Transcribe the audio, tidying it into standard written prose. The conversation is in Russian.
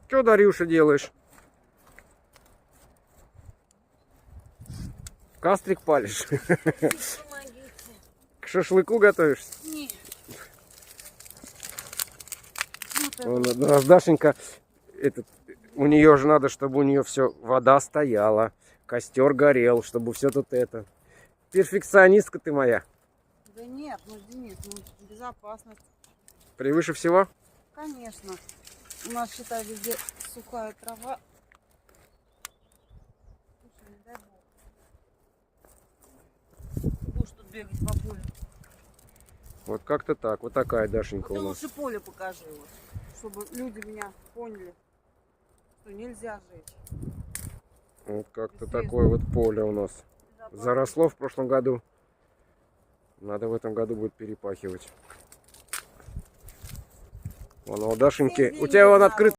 Что, Дарюша, делаешь? Кастрик палишь? Помогите. К шашлыку готовишься? Нет. У нас Дашенька, у нее же надо, чтобы у нее все, вода стояла, костер горел, чтобы все тут это. Перфекционистка ты моя. Да нет, ну Денис, ну безопасность. Превыше всего? Конечно. У нас, считай, везде сухая трава. Слушай, не дай бог. Ты будешь тут бегать по полю. Вот как-то так. Вот такая Дашенька Ты у нас. лучше поле покажи, вот, чтобы люди меня поняли, что нельзя жечь. Вот как-то такое вот поле у нас. Заросло в прошлом году. Надо в этом году будет перепахивать. Вон у Дашеньки. У тебя вон открыт.